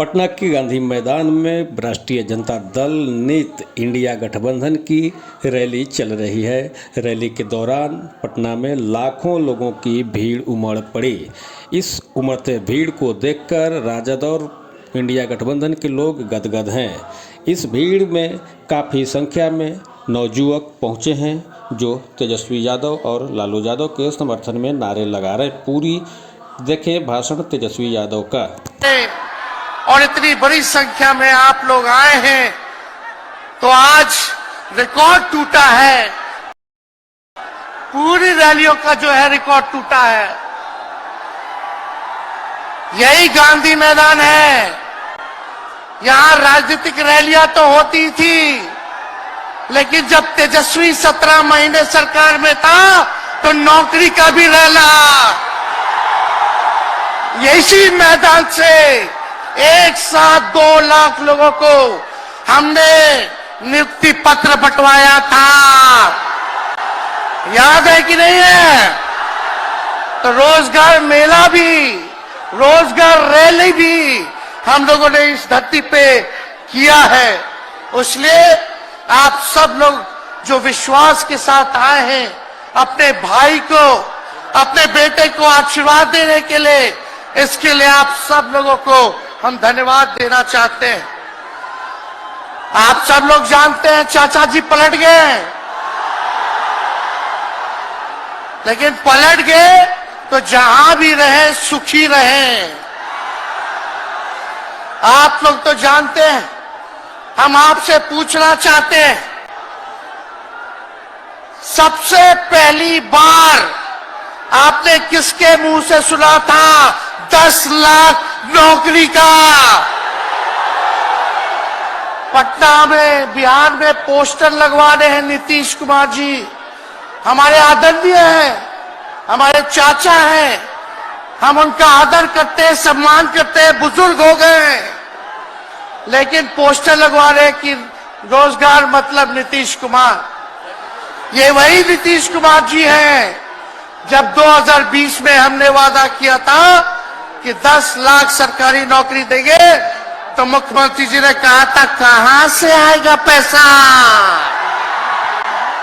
पटना के गांधी मैदान में राष्ट्रीय जनता दल नीत इंडिया गठबंधन की रैली चल रही है। रैली के दौरान पटना में लाखों लोगों की भीड़ उमड़ पड़ी। इस उमड़ते भीड़ को देखकर राजद और इंडिया गठबंधन के लोग गदगद हैं। इस भीड़ में काफ़ी संख्या में नवयुवक पहुंचे हैं जो तेजस्वी यादव और लालू यादव के समर्थन में नारे लगा रहे। पूरी देखें भाषण तेजस्वी यादव का। और इतनी बड़ी संख्या में आप लोग आए हैं तो आज रिकॉर्ड टूटा है। पूरी रैलियों का जो है रिकॉर्ड टूटा है। यही गांधी मैदान है। यहां राजनीतिक रैलियां तो होती थी, लेकिन जब तेजस्वी 17 महीने सरकार में था तो नौकरी का भी रैला यही मैदान से एक साथ 2 लाख लोगों को हमने नियुक्ति पत्र बंटवाया था। याद है कि नहीं है? तो रोजगार मेला भी, रोजगार रैली भी हम लोगों ने इस धरती पे किया है। इसलिए आप सब लोग जो विश्वास के साथ आए हैं अपने भाई को, अपने बेटे को आशीर्वाद देने के लिए, इसके लिए आप सब लोगों को हम धन्यवाद देना चाहते हैं। आप सब लोग जानते हैं चाचा जी पलट गए, लेकिन पलट गए तो जहां भी रहे सुखी रहे। आप लोग तो जानते हैं, हम आपसे पूछना चाहते हैं, सबसे पहली बार आपने किसके मुंह से सुना था 10 लाख नौकरी का? पटना में, बिहार में पोस्टर लगवा रहे हैं नीतीश कुमार जी। हमारे आदरणीय हैं, हमारे चाचा हैं, हम उनका आदर करते हैं, सम्मान करते हैं, बुजुर्ग हो गए हैं, लेकिन पोस्टर लगवा रहे हैं कि रोजगार मतलब नीतीश कुमार। ये वही नीतीश कुमार जी हैं जब 2020 में हमने वादा किया था कि 10 लाख सरकारी नौकरी देंगे, तो मुख्यमंत्री जी ने कहा था कहां से आएगा पैसा?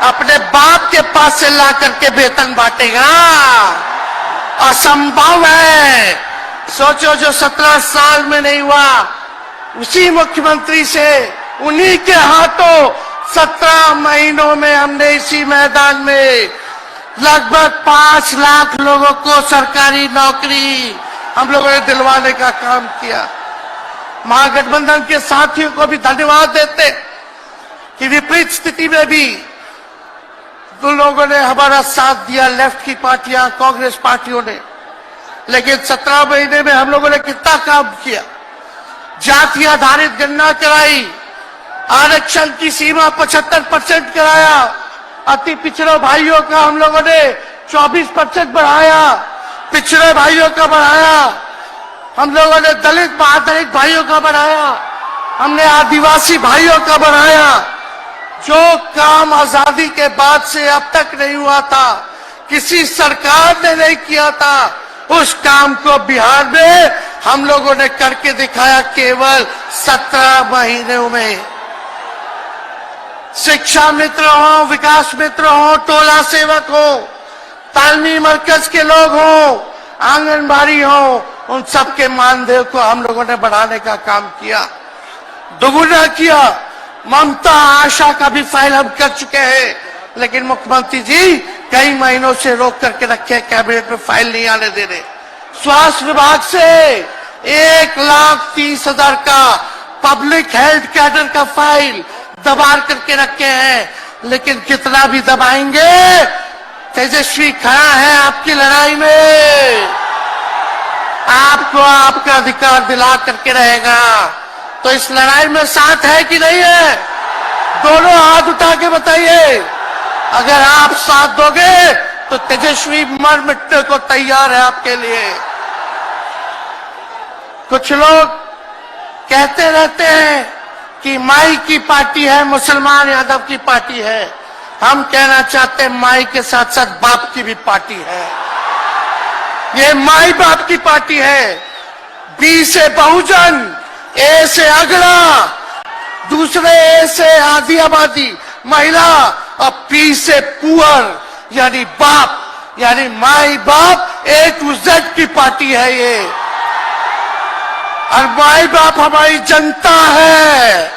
अपने बाप के पास से ला करके वेतन बांटेगा? असंभव है। सोचो, जो 17 साल में नहीं हुआ, उसी मुख्यमंत्री से, उन्हीं के हाथों 17 महीनों में हमने इसी मैदान में लगभग 5 लाख लोगों को सरकारी नौकरी हम लोगों ने दिलवाने का काम किया। महागठबंधन के साथियों को भी धन्यवाद देते कि विपरीत स्थिति में भी दो लोगों ने हमारा साथ दिया, लेफ्ट की पार्टियां, कांग्रेस पार्टियों ने। लेकिन 17 महीने में हम लोगों ने कितना काम किया। जाति आधारित गणना कराई, आरक्षण की सीमा 75% कराया, अति पिछड़े भाइयों का हम लोगों ने 24% बढ़ाया, पिछड़े भाइयों का बढ़ाया, हम लोगों ने दलित महादलित भाइयों का बढ़ाया, हमने आदिवासी भाइयों का बढ़ाया। जो काम आजादी के बाद से अब तक नहीं हुआ था, किसी सरकार ने नहीं किया था, उस काम को बिहार में हम लोगों ने करके दिखाया केवल 17 महीनों में। शिक्षा मित्र हो, विकास मित्र हो, टोला सेवक हो, तालमी मरकज के लोग हो, आंगनबाड़ी हो, उन सबके मानदेय को हम लोगों ने बढ़ाने का काम किया, दोगुना किया। ममता आशा का भी फाइल हम कर चुके हैं, लेकिन मुख्यमंत्री जी कई महीनों से रोक करके रखे, कैबिनेट में फाइल नहीं आने दे रहे। स्वास्थ्य विभाग से 1,30,000 का पब्लिक हेल्थ कैडर का फाइल दबा करके रखे हैं, लेकिन कितना भी दबाएंगे, तेजस्वी खड़ा है आपकी लड़ाई में, आपको आपका अधिकार दिला करके रहेगा। तो इस लड़ाई में साथ है कि नहीं है? दोनों हाथ उठा के बताइए। अगर आप साथ दोगे तो तेजस्वी मर मिटने को तैयार है आपके लिए। कुछ लोग कहते रहते हैं कि माई की पार्टी है, मुसलमान यादव की पार्टी है। हम कहना चाहते हैं माई के साथ साथ बाप की भी पार्टी है। ये माई बाप की पार्टी है। बी से बहुजन, ए से अगड़ा, दूसरे ए से आधी आबादी महिला और पी से पुअर यानी बाप, यानी माई बाप, ए टू जेड की पार्टी है ये। और माई बाप हमारी जनता है,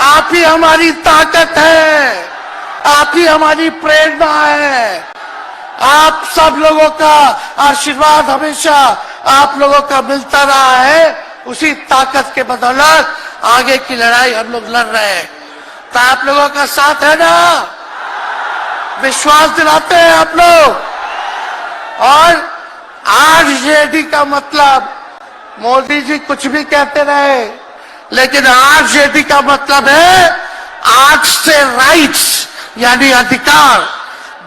आप ही हमारी ताकत है, आप ही हमारी प्रेरणा है। आप सब लोगों का आशीर्वाद हमेशा आप लोगों का मिलता रहा है, उसी ताकत के बदौलत आगे की लड़ाई हम लोग लड़ रहे हैं। तो आप लोगों का साथ है ना, विश्वास दिलाते हैं आप लोग। और आरजेडी का मतलब, मोदी जी कुछ भी कहते रहे, लेकिन आरजेडी का मतलब है आर से राइट्स यानी अधिकार,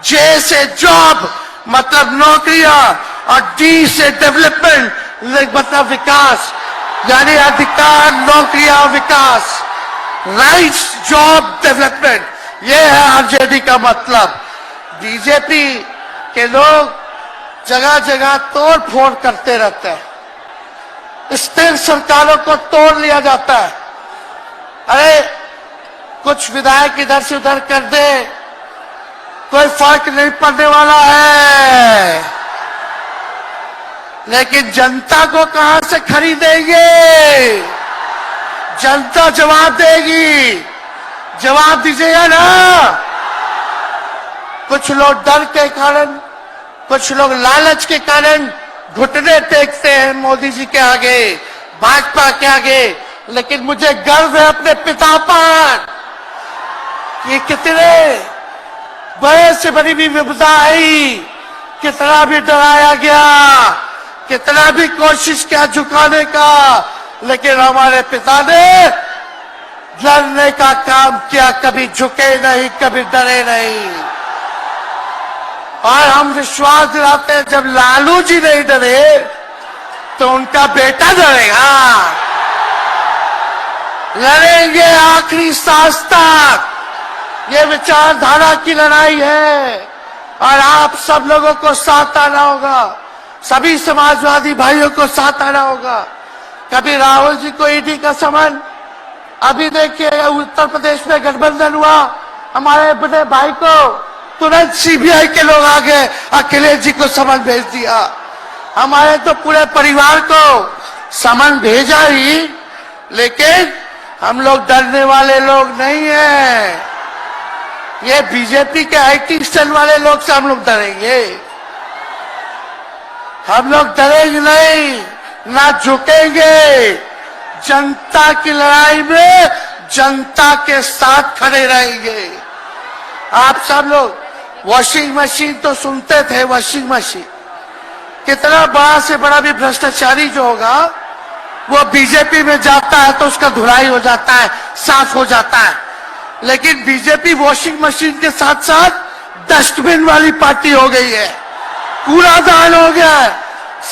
जे से जॉब मतलब नौकरियां, और डी से डेवलपमेंट मतलब विकास, यानी अधिकार, नौकरियां, विकास, राइट्स, जॉब, डेवलपमेंट, ये है आरजेडी का मतलब। बीजेपी के लोग जगह जगह तोड़ फोड़ करते रहते हैं, स्थिर सरकारों को तोड़ लिया जाता है। अरे कुछ विधायक इधर से उधर कर दे, कोई फर्क नहीं पड़ने वाला है, लेकिन जनता को कहां से खरीदेंगे? जनता जवाब देगी, जवाब दीजिएगा ना। कुछ लोग डर के कारण, कुछ लोग लालच के कारण घुटने टेकते हैं मोदी जी के आगे, भाजपा के आगे, लेकिन मुझे गर्व है अपने पिता पर कि कितने बड़े से बड़ी भी विपदा आई, कितना भी डराया गया, कितना भी कोशिश किया झुकाने का, लेकिन हमारे पिता ने लड़ने का काम किया, कभी झुके नहीं, कभी डरे नहीं। और हम विश्वास दिलाते हैं जब लालू जी नहीं डरे तो उनका बेटा डरेगा। लड़ेंगे आखिरी सांस तक, ये विचारधारा की लड़ाई है। और आप सब लोगों को साथ आना होगा, सभी समाजवादी भाइयों को साथ आना होगा। कभी राहुल जी को ईडी का समन, अभी देखिए उत्तर प्रदेश में गठबंधन हुआ, हमारे बड़े भाई को तुरंत सीबीआई के लोग आ गए, अखिलेश जी को समन भेज दिया। हमारे तो पूरे परिवार को समन भेजा ही, लेकिन हम लोग डरने वाले लोग नहीं हैं। ये बीजेपी के आईटी सेल वाले लोग से हम लोग डरेंगे? हम लोग डरेंगे नहीं, ना झुकेंगे। जनता की लड़ाई में जनता के साथ खड़े रहेंगे। आप सब लोग वॉशिंग मशीन तो सुनते थे, वॉशिंग मशीन, कितना बड़ा से बड़ा भी भ्रष्टाचारी जो होगा वो बीजेपी में जाता है तो उसका धुलाई हो जाता है, साफ हो जाता है। लेकिन बीजेपी वॉशिंग मशीन के साथ साथ डस्टबिन वाली पार्टी हो गई है, कूड़ादान हो गया है,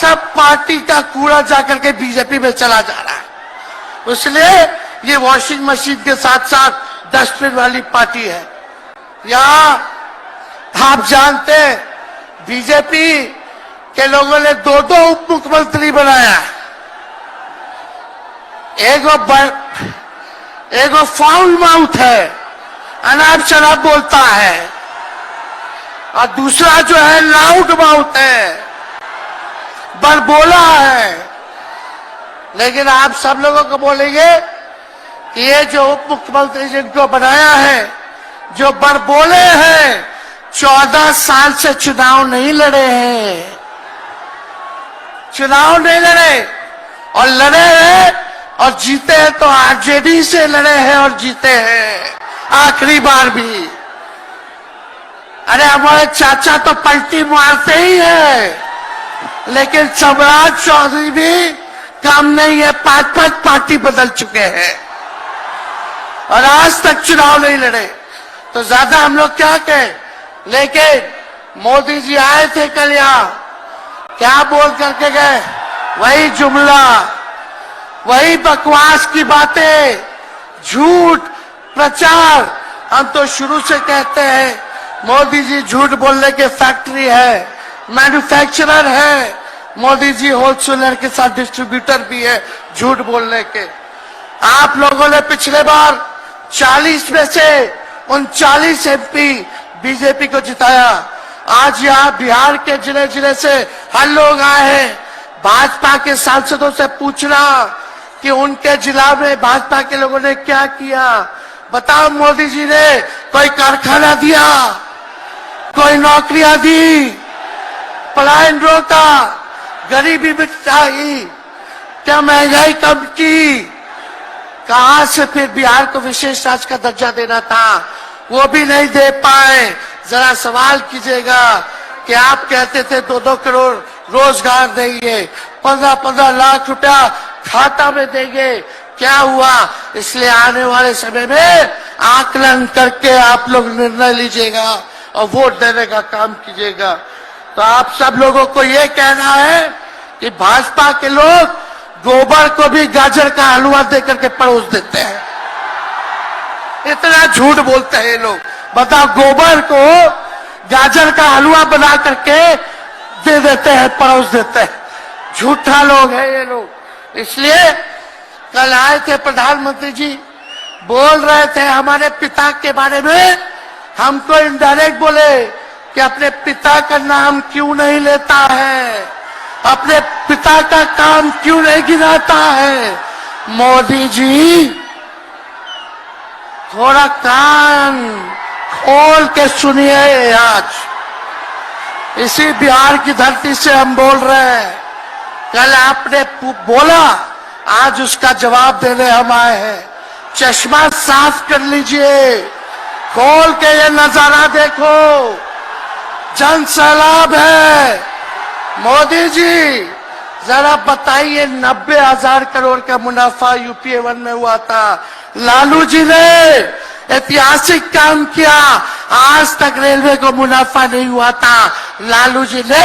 सब पार्टी का कूड़ा जाकर के बीजेपी में चला जा रहा है। इसलिए ये वॉशिंग मशीन के साथ साथ डस्टबिन वाली पार्टी है। यहाँ आप जानते हैं बीजेपी के लोगों ने दो उप मुख्यमंत्री बनाया, एगो फाउल माउथ है, अनाप शनाप बोलता है, और दूसरा जो है लाउड माउथ है, बड़बोला है। लेकिन आप सब लोगों को बोलेंगे कि ये जो उप मुख्यमंत्री जिनको बनाया है, जो बड़बोले हैं, 14 साल से चुनाव नहीं लड़े हैं, चुनाव नहीं लड़े, और लड़े हैं और जीते हैं तो आरजेडी से लड़े हैं और जीते हैं आखिरी बार भी। अरे हमारे चाचा तो पलटी मारते ही है, लेकिन सम्राट चौधरी भी काम नहीं है, 5 पार्टी बदल चुके हैं और आज तक चुनाव नहीं लड़े। तो ज्यादा हम लोग क्या कहें, लेकिन मोदी जी आए थे कल यहाँ, क्या बोल करके गए? वही जुमला, वही बकवास की बातें, झूठ प्रचार। हम तो शुरू से कहते हैं मोदी जी झूठ बोलने के फैक्ट्री है, मैन्युफैक्चरर है। मोदी जी होलसेलर के साथ डिस्ट्रीब्यूटर भी है झूठ बोलने के। आप लोगों ने पिछले बार 40 में से 39 एमपी बीजेपी को जिताया। आज यहाँ बिहार के जिले जिले से हर लोग आए हैं भाजपा के सांसदों से पूछना कि उनके जिला में भाजपा के लोगों ने क्या किया। बताओ, मोदी जी ने कोई कारखाना दिया, कोई नौकरियां दी, पलायन रोका, गरीबी मिटाई, क्या महंगाई कम की? कहां से फिर बिहार को विशेष राज्य का दर्जा देना था, वो भी नहीं दे पाए। जरा सवाल कीजिएगा कि आप कहते थे 2-2 करोड़ रोजगार देंगे, 15-15 लाख रुपया खाता में देंगे, क्या हुआ? इसलिए आने वाले समय में आकलन करके आप लोग निर्णय लीजिएगा और वोट देने का काम कीजिएगा। तो आप सब लोगों को ये कहना है कि भाजपा के लोग गोबर को भी गाजर का हलवा देकर के परोस देते हैं। इतना झूठ बोलते हैं ये लोग। बताओ, गोबर को गाजर का हलवा बना करके दे देते हैं, परोस देते हैं। झूठा लोग हैं ये लोग। इसलिए कल आए थे प्रधानमंत्री जी, बोल रहे थे हमारे पिता के बारे में, हमको इनडायरेक्ट बोले कि अपने पिता का नाम क्यों नहीं लेता है, अपने पिता का काम क्यों नहीं गिनाता है। मोदी जी, थोड़ा कान खोल के सुनिए। आज इसी बिहार की धरती से हम बोल रहे हैं। कल आपने बोला, आज उसका जवाब देने हम आए हैं। चश्मा साफ कर लीजिए, खोल के ये नजारा देखो, जन सैलाब है। मोदी जी, जरा बताइए, 90,000 करोड़ का मुनाफा यूपीए 1 में हुआ था। लालू जी ने ऐतिहासिक काम किया, आज तक रेलवे को मुनाफा नहीं हुआ था। लालू जी ने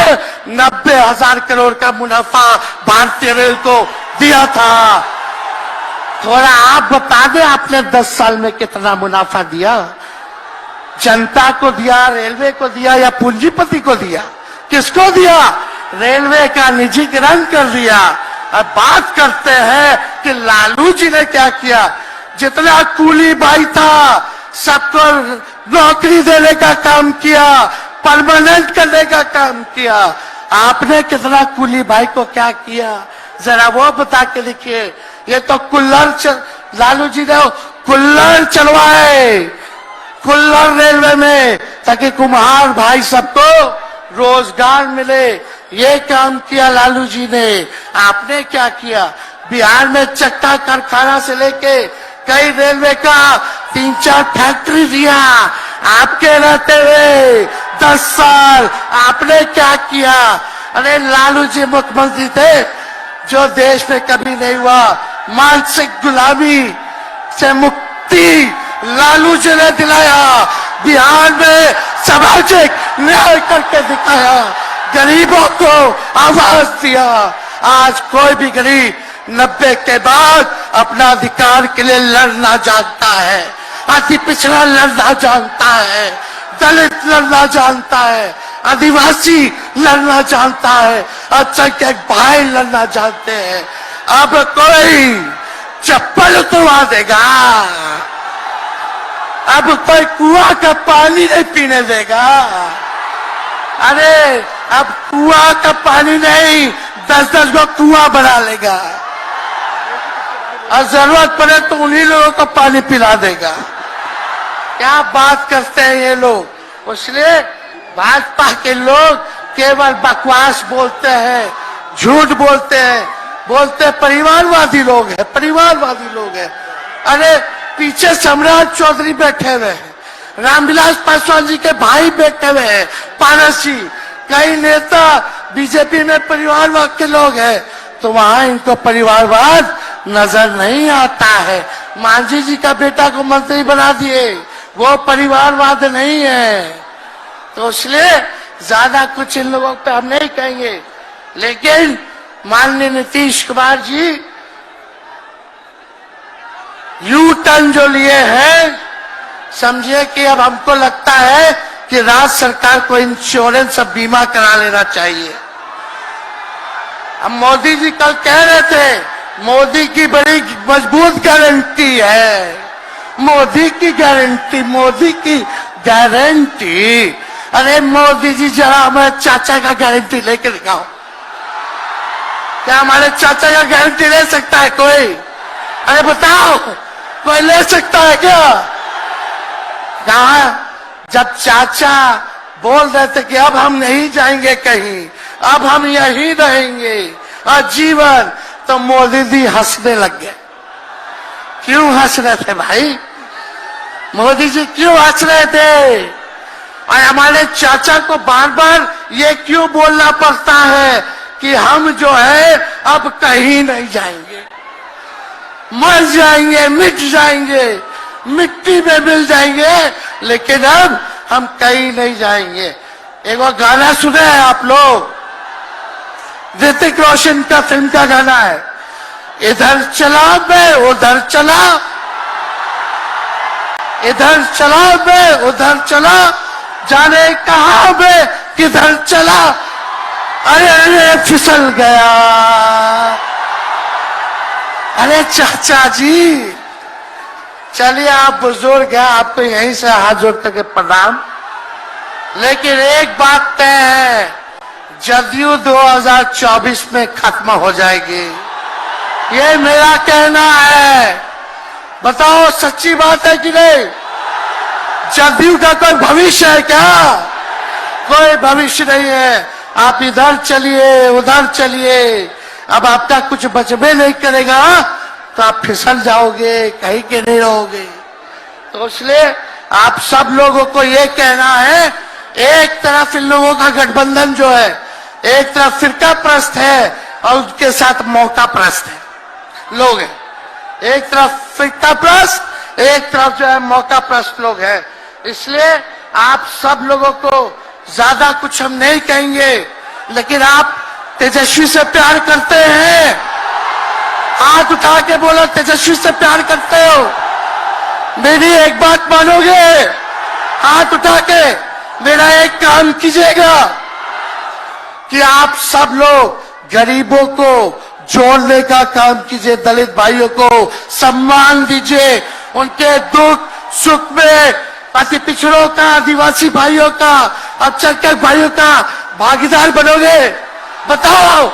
90,000 करोड़ का मुनाफा भारतीय रेल को दिया था। थोड़ा आप बता दें, आपने 10 साल में कितना मुनाफा दिया? जनता को दिया, रेलवे को दिया या पूंजीपति को दिया? किसको दिया? रेलवे का निजीकरण कर दिया। अब बात करते हैं कि लालू जी ने क्या किया। जितना कूली भाई था सबको नौकरी देने का काम किया, परमानेंट करने का काम किया। आपने कितना कूली भाई को क्या किया, जरा वो बता के देखिए। ये तो लालू जी ने कुल्लड़ चलवाए, कुल्लड़ रेलवे में, ताकि कुम्हार भाई सबको रोजगार मिले। ये काम किया लालू जी ने। आपने क्या किया? बिहार में चक्का कारखाना से लेके कई रेलवे का 3-4 फैक्ट्री दिया। आपके रहते हुए 10 साल आपने क्या किया? अरे लालू जी मुख्यमंत्री थे जो देश में कभी नहीं हुआ। मानसिक गुलामी से मुक्ति लालू जी ने दिलाया। बिहार में सामाजिक न्याय करके दिखाया, गरीबों को आवाज दिया। आज कोई भी गरीब 90 के बाद अपना अधिकार के लिए लड़ना जानता है, अति पिछड़ा लड़ना जानता है, दलित लड़ना जानता है, आदिवासी लड़ना जानता है, अल्पसंख्यक भाई लड़ना जानते हैं। अब कोई चप्पल उतरवा देगा, अब कोई कुआं का पानी नहीं पीने देगा। अरे अब कुआं का पानी नहीं, 10-10 को कुआं बना लेगा और जरूरत पड़े तो उन्हीं लोगों को पानी पिला देगा। क्या बात करते हैं ये लोग। इसलिए भाजपा के लोग केवल बकवास बोलते हैं, झूठ बोलते हैं, बोलते परिवारवादी लोग हैं, परिवारवादी लोग हैं। अरे पीछे सम्राट चौधरी बैठे हुए हैं, रामविलास पासवान जी के भाई बैठे हुए हैं, पारस जी, कई नेता बीजेपी में परिवारवाद के लोग हैं, तो वहां इनको परिवारवाद नजर नहीं आता है। मांझी जी का बेटा को मंत्री बना दिए, वो परिवारवाद नहीं है। तो इसलिए ज्यादा कुछ इन लोगों पे हम नहीं कहेंगे। लेकिन माननीय नीतीश कुमार जी यू टर्न जो लिए हैं, समझिए कि अब हमको लगता है कि राज्य सरकार को इंश्योरेंस और बीमा करा लेना चाहिए। अब मोदी जी कल कह रहे थे मोदी की बड़ी मजबूत गारंटी है, मोदी की गारंटी, मोदी की गारंटी। अरे मोदी जी जरा हमारे चाचा का गारंटी लेके दिखाओ। क्या हमारे चाचा का गारंटी ले सकता है कोई? अरे बताओ, कोई ले सकता है क्या? कहा जब चाचा बोल रहे थे कि अब हम नहीं जाएंगे कहीं, अब हम यहीं रहेंगे आजीवन, तो मोदी जी हंसने लग गए। क्यों हंस रहे थे भाई? मोदी जी क्यों हंस रहे थे? और हमारे चाचा को बार बार ये क्यों बोलना पड़ता है कि हम जो है अब कहीं नहीं जाएंगे, मर जाएंगे, मिट जाएंगे, मिट्टी में मिल जाएंगे, लेकिन अब हम कहीं नहीं जाएंगे। एक वो गाना सुने हैं आप लोग, ऋतिक रोशन का फिल्म का गाना है, इधर चला मैं उधर चला, इधर चला मैं उधर चला, जाने कहां मैं किधर चला, अरे अरे फिसल गया। अरे चाचा जी, चलिए आप बुजुर्ग हैं, आपको यहीं से हाथ जोड़ करके प्रणाम। लेकिन एक बात तय है, जदयू 2024 में खत्म हो जाएगी, ये मेरा कहना है। बताओ सच्ची बात है कि नहीं? जदयू का कोई भविष्य है क्या? कोई भविष्य नहीं है। आप इधर चलिए उधर चलिए, अब आपका कुछ बचबे नहीं करेगा तो आप फिसल जाओगे, कहीं के नहीं रहोगे। तो इसलिए आप सब लोगों को ये कहना है, एक तरफ इन लोगों का गठबंधन जो है, एक तरफ फिरका प्रस्त है और उनके साथ मौका प्रस्त है लोग हैं। एक तरफ फिरका प्रस्त, एक तरफ जो है मौका प्रस्त लोग हैं। इसलिए आप सब लोगों को ज्यादा कुछ हम नहीं कहेंगे, लेकिन आप तेजस्वी से प्यार करते हैं? हाथ उठा के बोलो, तेजस्वी से प्यार करते हो? मेरी एक बात मानोगे? हाथ उठा के मेरा एक काम कीजिएगा कि आप सब लोग गरीबों को जोड़ने का काम कीजिए, दलित भाइयों को सम्मान दीजिए, उनके दुख सुख में अति पिछड़ों का, आदिवासी भाइयों का, अल्पसंख्यक भाइयों का भागीदार बनोगे? बताओ,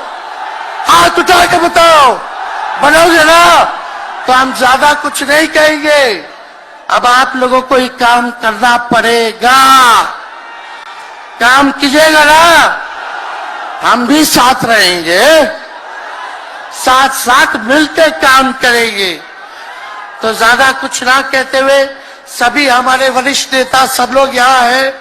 हाथ उठा के बताओ, बनोगे ना? तो हम ज्यादा कुछ नहीं कहेंगे, अब आप लोगों को ही काम करना पड़ेगा। काम कीजिएगा ना, हम भी साथ रहेंगे, साथ साथ मिलकर काम करेंगे। तो ज्यादा कुछ ना कहते हुए सभी हमारे वरिष्ठ नेता सब लोग यहाँ हैं,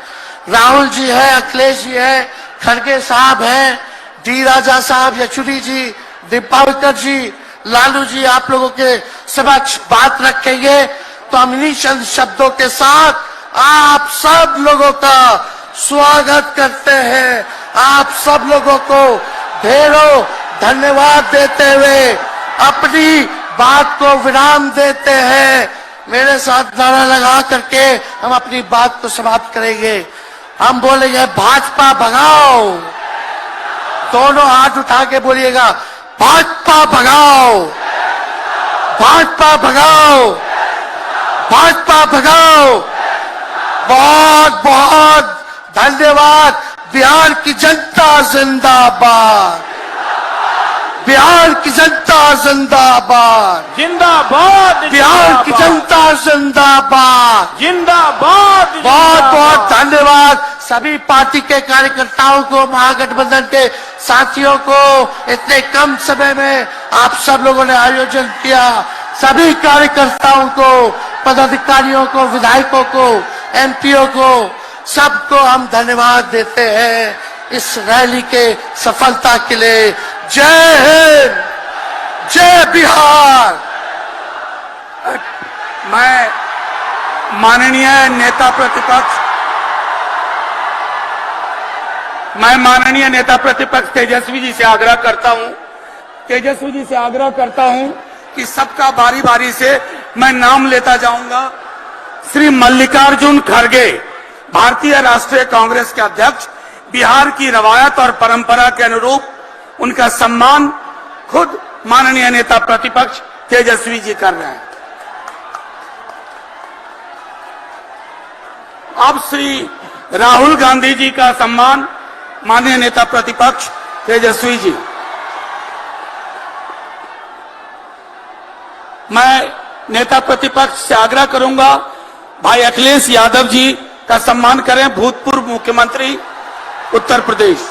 राहुल जी है, अखिलेश जी है, खड़गे साहब हैं, डी राजा साहब, येचुरी जी, दीपावकर जी, लालू जी आप लोगों के समक्ष बात रखेंगे। तो हम इन्हीं चंद शब्दों के साथ आप सब लोगों का स्वागत करते हैं, आप सब लोगों को ढेरों धन्यवाद देते हुए अपनी बात को विराम देते हैं। मेरे साथ नारा लगा करके हम अपनी बात को समाप्त करेंगे। हम बोलेंगे भाजपा भगाओ, दोनों हाथ उठा के बोलिएगा, भाजपा भगाओ, भाजपा भगाओ, भाजपा भगाओ। बहुत बहुत धन्यवाद। बिहार की जनता जिंदाबाद, बिहार की जनता जिंदाबाद, जिंदाबाद, बिहार की जनता जिंदाबाद, जिंदाबाद। बहुत बहुत धन्यवाद सभी पार्टी के कार्यकर्ताओं को, महागठबंधन के साथियों को। इतने कम समय में आप सब लोगों ने आयोजन किया, सभी कार्यकर्ताओं को, पदाधिकारियों को, विधायकों को, एमपीओ को, सबको हम धन्यवाद देते हैं इस रैली के सफलता के लिए। जय हिंद, जय बिहार। मैं माननीय नेता प्रतिपक्ष तेजस्वी जी से आग्रह करता हूं कि सबका बारी बारी से मैं नाम लेता जाऊंगा। श्री मल्लिकार्जुन खड़गे, भारतीय राष्ट्रीय कांग्रेस के अध्यक्ष। बिहार की रवायत और परंपरा के अनुरूप उनका सम्मान खुद माननीय नेता प्रतिपक्ष तेजस्वी जी कर रहे हैं। अब श्री राहुल गांधी जी का सम्मान माननीय नेता प्रतिपक्ष तेजस्वी जी। मैं नेता प्रतिपक्ष से आग्रह करूंगा भाई अखिलेश यादव जी का सम्मान करें, भूतपूर्व मुख्यमंत्री उत्तर प्रदेश।